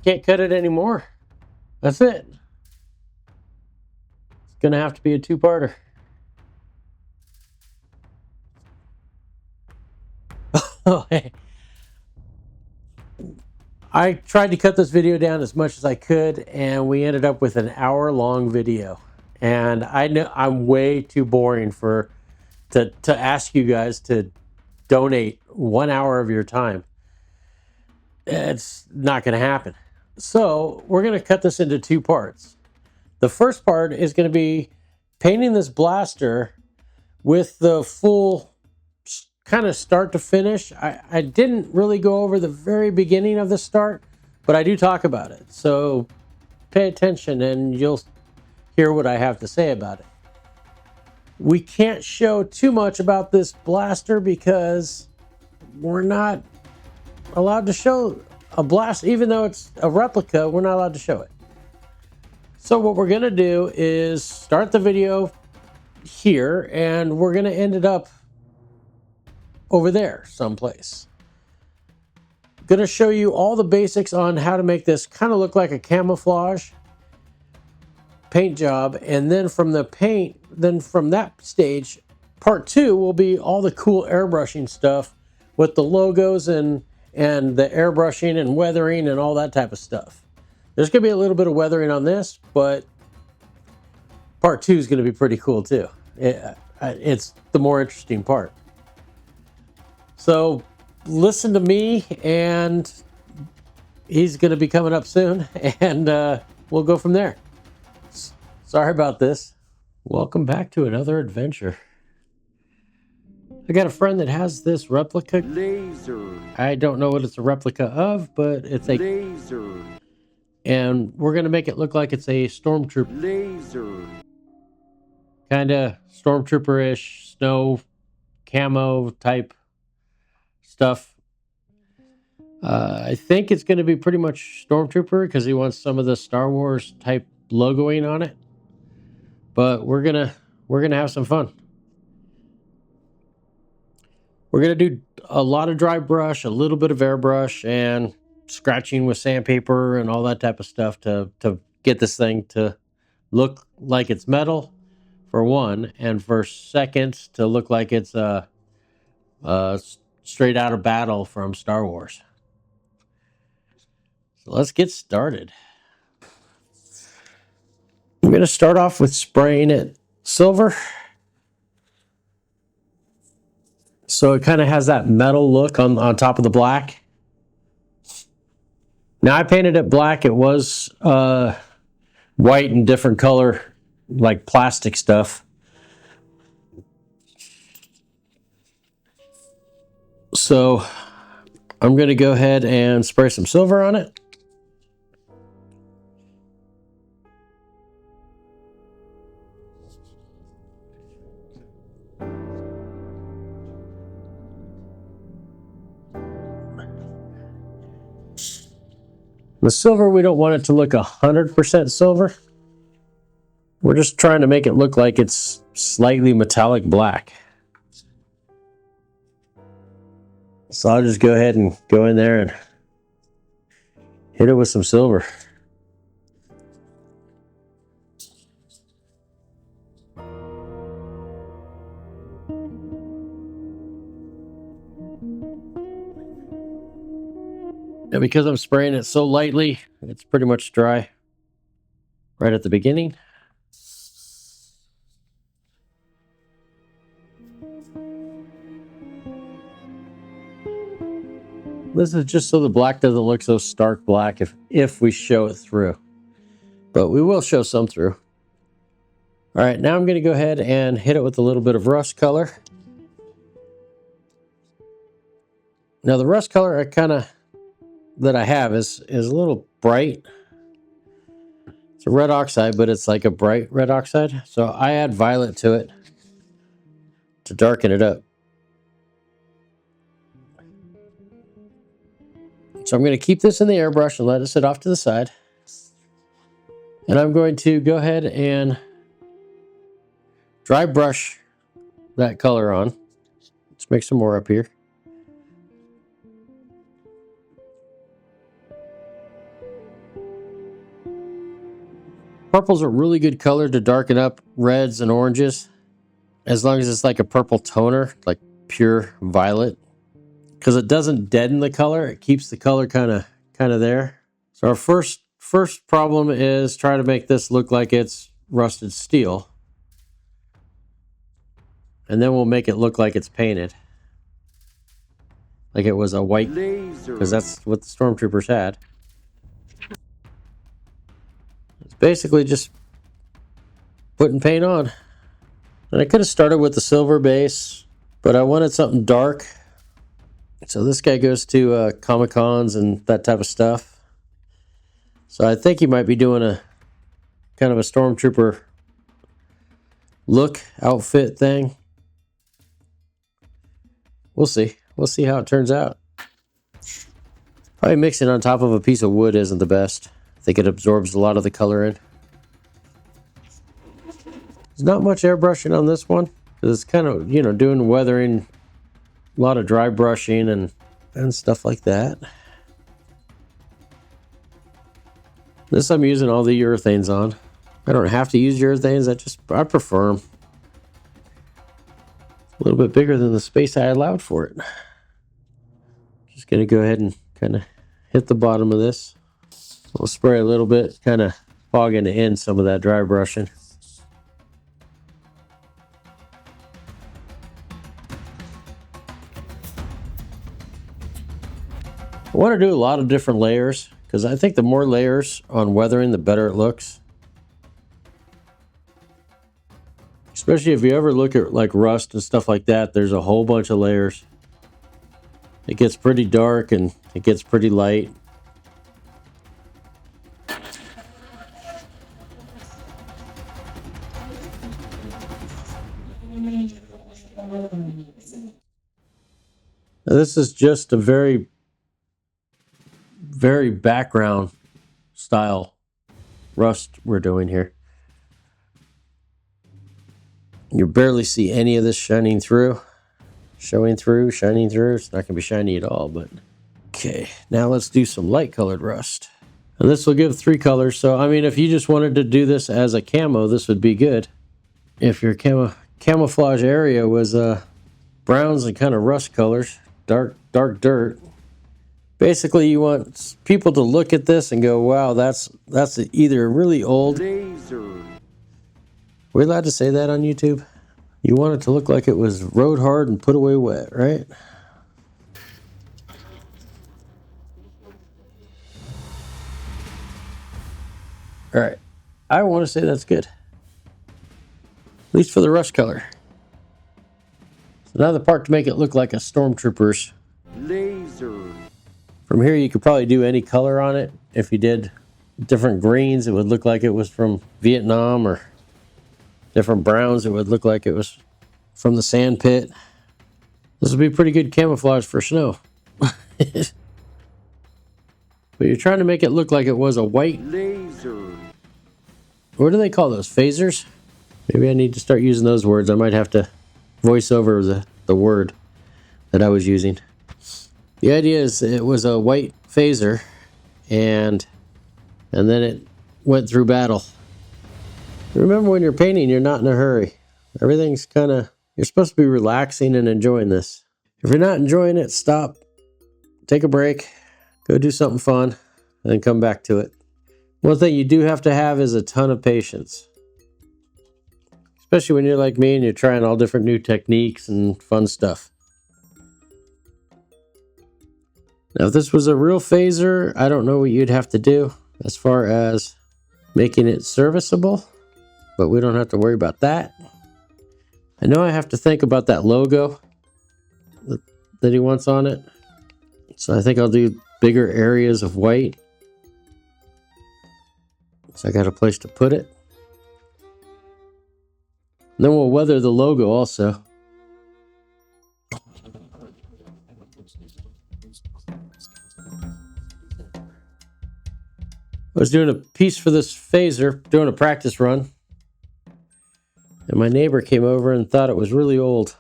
can't cut it anymore. That's it. It's gonna have to be a two-parter. Oh, hey. I tried to cut this video down as much as I could, and we ended up with an hour-long video. And I know I'm way too boring to ask you guys to donate 1 hour of your time. It's not going to happen. So we're going to cut this into two parts. The first part is going to be painting this blaster with the full kind of start to finish. I didn't really go over the very beginning of the start, but I do talk about it. So pay attention and you'll hear what I have to say about it. We can't show too much about this blaster because we're not allowed to show a blast. Even though it's a replica, we're not allowed to show it. So what we're gonna do is start the video here and we're gonna end it up over there someplace. Gonna show you all the basics on how to make this kind of look like a camouflage paint job, and then from the paint, then from that stage, part two will be all the cool airbrushing stuff with the logos and the airbrushing and weathering and all that type of stuff. There's gonna be a little bit of weathering on this, but part two is gonna be pretty cool too. It's the more interesting part. So listen to me, and he's gonna be coming up soon, and we'll go from there. Sorry about this. Welcome back to another adventure. I got a friend that has this replica. Laser. I don't know what it's a replica of, but it's a laser. And we're gonna make it look like it's a Stormtrooper. Laser. Kind of Stormtrooper-ish, snow camo type stuff. I think it's going to be pretty much Stormtrooper because he wants some of the Star Wars type logoing on it. But we're gonna have some fun. We're gonna do a lot of dry brush, a little bit of airbrush, and scratching with sandpaper and all that type of stuff to get this thing to look like it's metal, for one, and for second, to look like it's straight out of battle from Star Wars. So let's get started. I'm going to start off with spraying it silver, so it kind of has that metal look on top of the black. Now I painted it black. It was white and different color, like plastic stuff. So I'm going to go ahead and spray some silver on it. The silver, we don't want it to look 100% silver. We're just trying to make it look like it's slightly metallic black. So I'll just go ahead and go in there and hit it with some silver. And because I'm spraying it so lightly, it's pretty much dry right at the beginning. This is just so the black doesn't look so stark black if we show it through. But we will show some through. All right, now I'm going to go ahead and hit it with a little bit of rust color. Now the rust color that I have is a little bright. It's a red oxide, but it's like a bright red oxide. So I add violet to it to darken it up. So I'm going to keep this in the airbrush and let it sit off to the side. And I'm going to go ahead and dry brush that color on. Let's make some more up here. Purple's a really good color to darken up reds and oranges, as long as it's like a purple toner, like pure violet, because it doesn't deaden the color. It keeps the color kind of there. So our first problem is try to make this look like it's rusted steel, and then we'll make it look like it's painted, like it was a white, because that's what the Stormtroopers had. It's basically just putting paint on. And I could have started with the silver base, but I wanted something dark. So this guy goes to Comic-Cons and that type of stuff. So I think he might be doing a kind of a Stormtrooper look, outfit thing. We'll see. We'll see how it turns out. Probably mixing on top of a piece of wood isn't the best. I think it absorbs a lot of the color in. There's not much airbrushing on this one, because it's kind of, you know, doing weathering, a lot of dry brushing and stuff like that. This I'm using all the urethanes on. I don't have to use urethanes, I prefer them. A little bit bigger than the space I allowed for it. Just gonna go ahead and kind of hit the bottom of this. We'll spray a little bit, kind of fogging in some of that dry brushing. I want to do a lot of different layers, because I think the more layers on weathering, the better it looks. Especially if you ever look at like rust and stuff like that, there's a whole bunch of layers. It gets pretty dark and it gets pretty light. Now, this is just a very background style rust we're doing here. You barely see any of this shining through. Shining through. It's not going to be shiny at all, but... Okay, now let's do some light colored rust. And this will give 3 colors. So, I mean, if you just wanted to do this as a camo, this would be good. If your camouflage area was browns and kind of rust colors, dark dirt. Basically, you want people to look at this and go, wow, that's either really old... Laser. Are we allowed to say that on YouTube? You want it to look like it was rode hard and put away wet, right? All right. I want to say that's good. At least for the rust color. So now the part to make it look like a Stormtrooper's. Laser. From here, you could probably do any color on it. If you did different greens, it would look like it was from Vietnam, or different browns, it would look like it was from the sand pit. This would be pretty good camouflage for snow. But you're trying to make it look like it was a white laser. What do they call those? Phasers? Maybe I need to start using those words. I might have to voice over the word that I was using. The idea is it was a white phaser, and then it went through battle. Remember, when you're painting, you're not in a hurry. Everything's kind of, you're supposed to be relaxing and enjoying this. If you're not enjoying it, stop, take a break, go do something fun, and then come back to it. One thing you do have to have is a ton of patience. Especially when you're like me and you're trying all different new techniques and fun stuff. Now, if this was a real phaser, I don't know what you'd have to do as far as making it serviceable, but we don't have to worry about that. I know I have to think about that logo that he wants on it. So I think I'll do bigger areas of white. So I got a place to put it. And then we'll weather the logo also. I was doing a piece for this phaser, doing a practice run. And my neighbor came over and thought it was really old.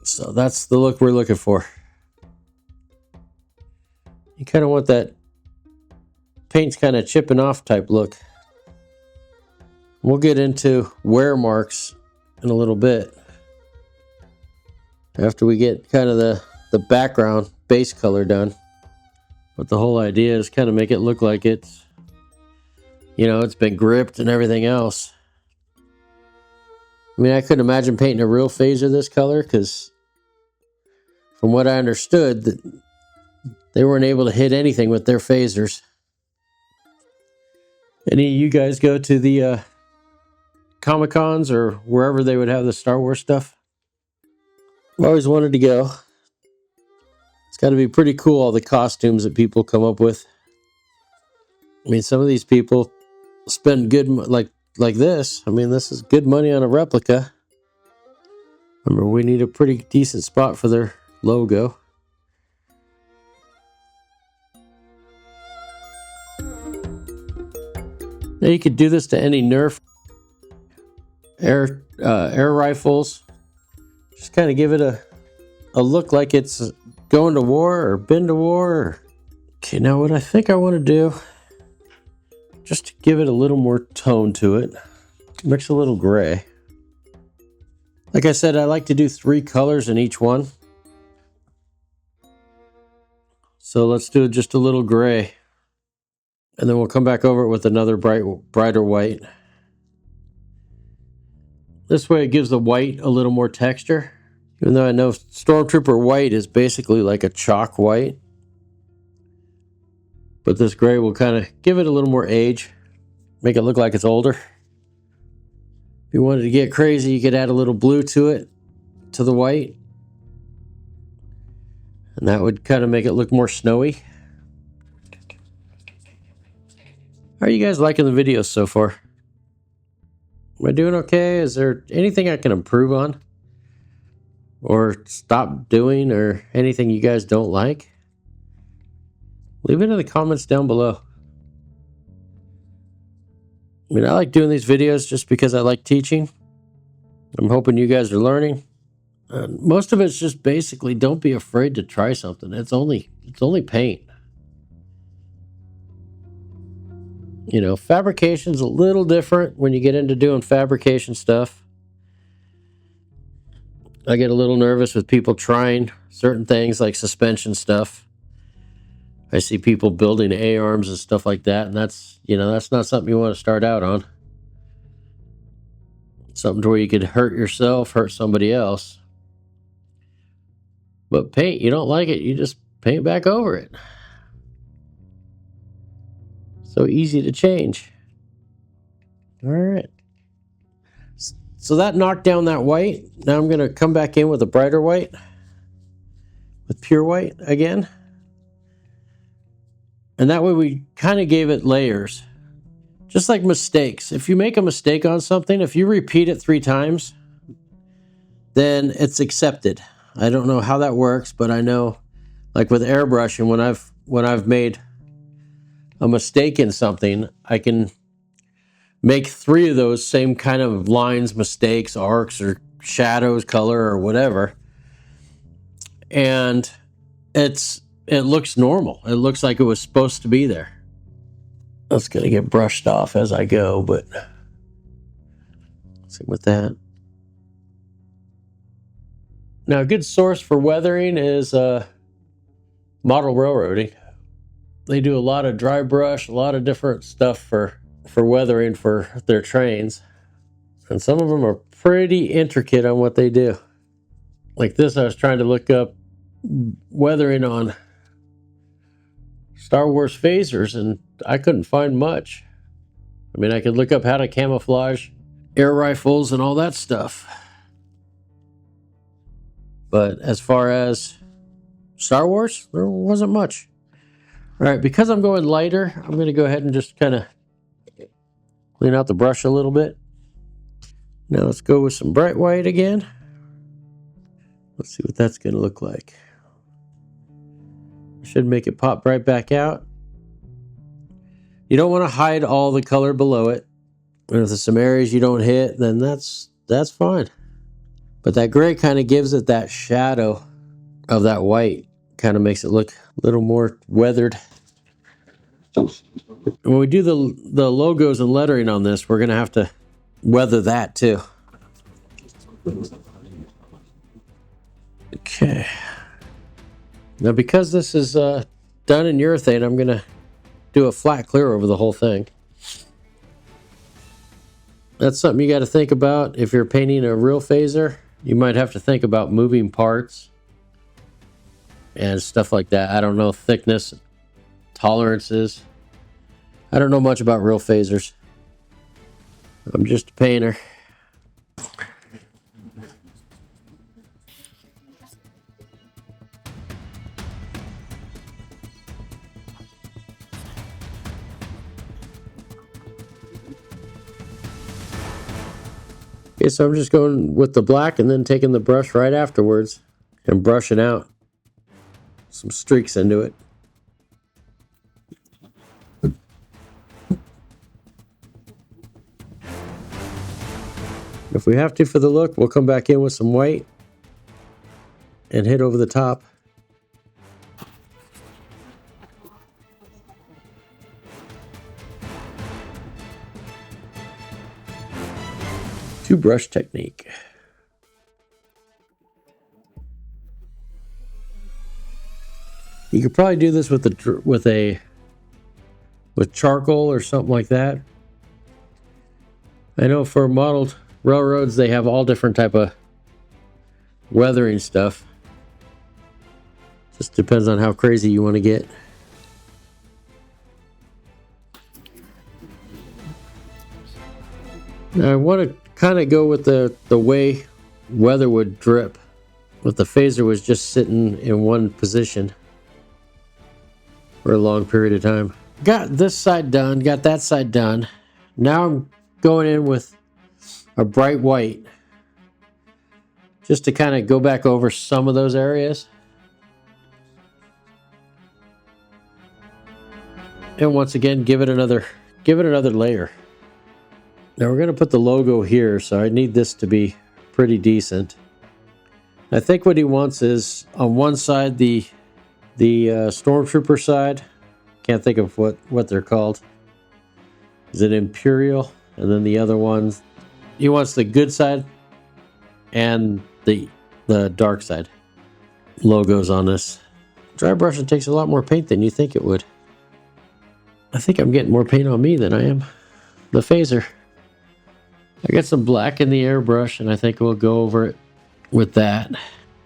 So that's the look we're looking for. You kind of want that paint's kind of chipping off type look. We'll get into wear marks in a little bit after we get kind of the background base color done. But the whole idea is kind of make it look like it's, you know, it's been gripped and everything else. I mean, I couldn't imagine painting a real phaser this color because from what I understood, they weren't able to hit anything with their phasers. Any of you guys go to the Comic-Cons or wherever they would have the Star Wars stuff? I've always wanted to go. It's got to be pretty cool, all the costumes that people come up with. I mean, some of these people spend good, like this. I mean, this is good money on a replica. Remember, we need a pretty decent spot for their logo. Now you could do this to any Nerf air rifles. Just kind of give it a look like it's going to war or been to war. Okay, now what I think I want to do, just to give it a little more tone to it, mix a little gray. Like I said, I like to do 3 colors in each one. So let's do just a little gray. And then we'll come back over it with another brighter white. This way it gives the white a little more texture. Even though I know Stormtrooper white is basically like a chalk white. But this gray will kind of give it a little more age. Make it look like it's older. If you wanted to get crazy, you could add a little blue to it, to the white. And that would kind of make it look more snowy. How are you guys liking the videos so far? Am I doing okay? Is there anything I can improve on? Or stop doing, or anything you guys don't like? Leave it in the comments down below. I mean, I like doing these videos just because I like teaching. I'm hoping you guys are learning. Most of it's just basically don't be afraid to try something. It's only paint. You know, fabrication's a little different when you get into doing fabrication stuff. I get a little nervous with people trying certain things like suspension stuff. I see people building A-arms and stuff like that, and that's, you know, that's not something you want to start out on. Something to where you could hurt yourself, hurt somebody else. But paint, you don't like it, you just paint back over it. So easy to change. All right. So that knocked down that white. Now I'm going to come back in with a brighter white, with pure white again. And that way we kind of gave it layers. Just like mistakes. If you make a mistake on something, if you repeat it 3 times, then it's accepted. I don't know how that works, but I know, like with airbrushing, when I've made a mistake in something, I can make 3 of those same kind of lines, mistakes, arcs, or shadows, color, or whatever. And it looks normal. It looks like it was supposed to be there. That's going to get brushed off as I go, but let's see with that. Now, a good source for weathering is Model Railroading. They do a lot of dry brush, a lot of different stuff for weathering for their trains. And some of them are pretty intricate on what they do. Like this, I was trying to look up weathering on Star Wars phasers, and I couldn't find much. I mean, I could look up how to camouflage air rifles and all that stuff. But as far as Star Wars, there wasn't much. All right, because I'm going lighter, I'm going to go ahead and just kind of clean out the brush a little bit. Now let's go with some bright white again. Let's see what that's going to look like. Should make it pop right back out. You don't want to hide all the color below it. And if there's some areas you don't hit, then that's fine. But that gray kind of gives it that shadow of that white. Kind of makes it look a little more weathered. When we do the logos and lettering on this, we're going to have to weather that too. Okay. Now because this is done in urethane, I'm gonna do a flat clear over the whole thing. That's something you got to think about if you're painting a real phaser. You might have to think about moving parts and stuff like that. I don't know thickness, tolerances. I don't know much about real phasers. I'm just a painter. Okay, so I'm just going with the black and then taking the brush right afterwards and brushing out some streaks into it. If we have to for the look, we'll come back in with some white and hit over the top. Two brush technique. You could probably do this with charcoal or something like that. I know for modeled railroads they have all different type of weathering stuff. Just depends on how crazy you want to get. Now I want to kind of go with the way weather would drip if the phaser was just sitting in one position for a long period of time. Got this side done, got that side done. Now I'm going in with a bright white just to kind of go back over some of those areas. And once again, give it another layer. Now we're going to put the logo here, so I need this to be pretty decent. I think what he wants is on one side the Stormtrooper side. Can't think of what they're called. Is it Imperial? And then the other ones, he wants the good side and the dark side logos on this. Dry brushing takes a lot more paint than you think it would. I think I'm getting more paint on me than I am the phaser. I got some black in the airbrush, and I think we'll go over it with that.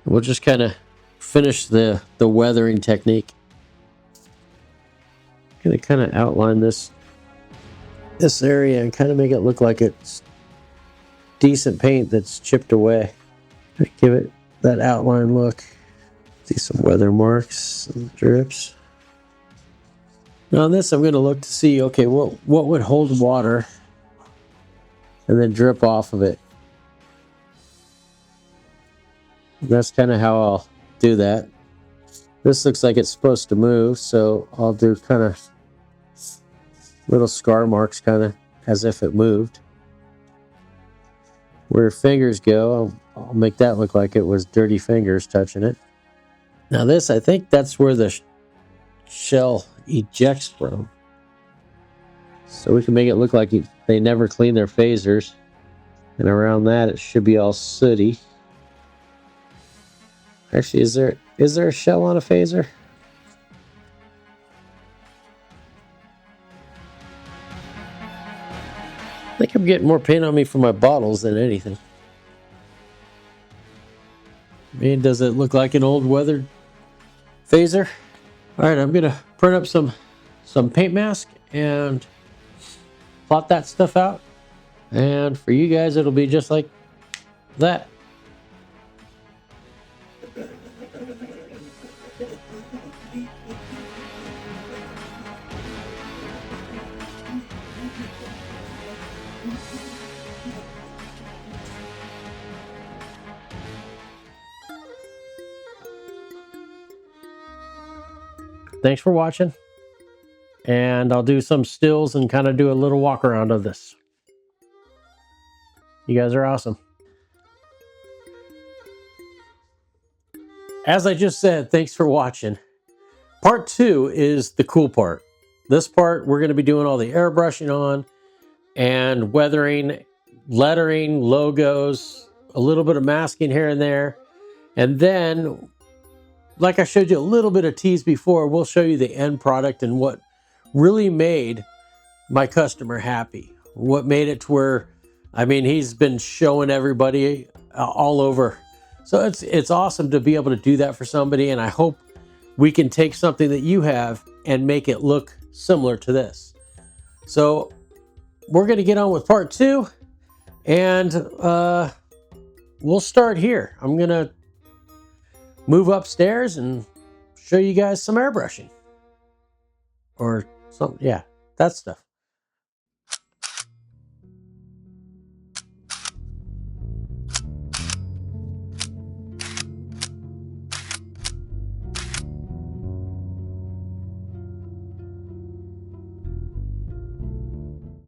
We'll just kind of finish the weathering technique. I'm gonna kind of outline this area and kind of make it look like it's decent paint that's chipped away. Give it that outline look. See some weather marks, some drips. Now on this, I'm going to look to see, okay, what would hold water and then drip off of it. That's kind of how I'll do that. This looks like it's supposed to move, so I'll do kind of little scar marks, kind of as if it moved. Where fingers go, I'll make that look like it was dirty fingers touching it. Now this, I think that's where the shell ejects from. So we can make it look like they never clean their phasers. And around that, it should be all sooty. Actually, is there a shell on a phaser? I think I'm getting more paint on me for my bottles than anything. I mean, does it look like an old weathered phaser? All right, I'm gonna print up some paint mask and plot that stuff out. And for you guys, it'll be just like that. Thanks for watching, and I'll do some stills and kind of do a little walk around of this. You guys are awesome. As I just said, thanks for watching. Part 2 is the cool part. This part we're going to be doing all the airbrushing on and weathering lettering, logos, a little bit of masking here and there. And then, like I showed you a little bit of tease before, we'll show you the end product and what really made my customer happy. What made it to where, I mean, he's been showing everybody all over. So it's awesome to be able to do that for somebody, and I hope we can take something that you have and make it look similar to this. So we're going to get on with part 2, and we'll start here. I'm going to move upstairs and show you guys some airbrushing or something. Yeah, that stuff.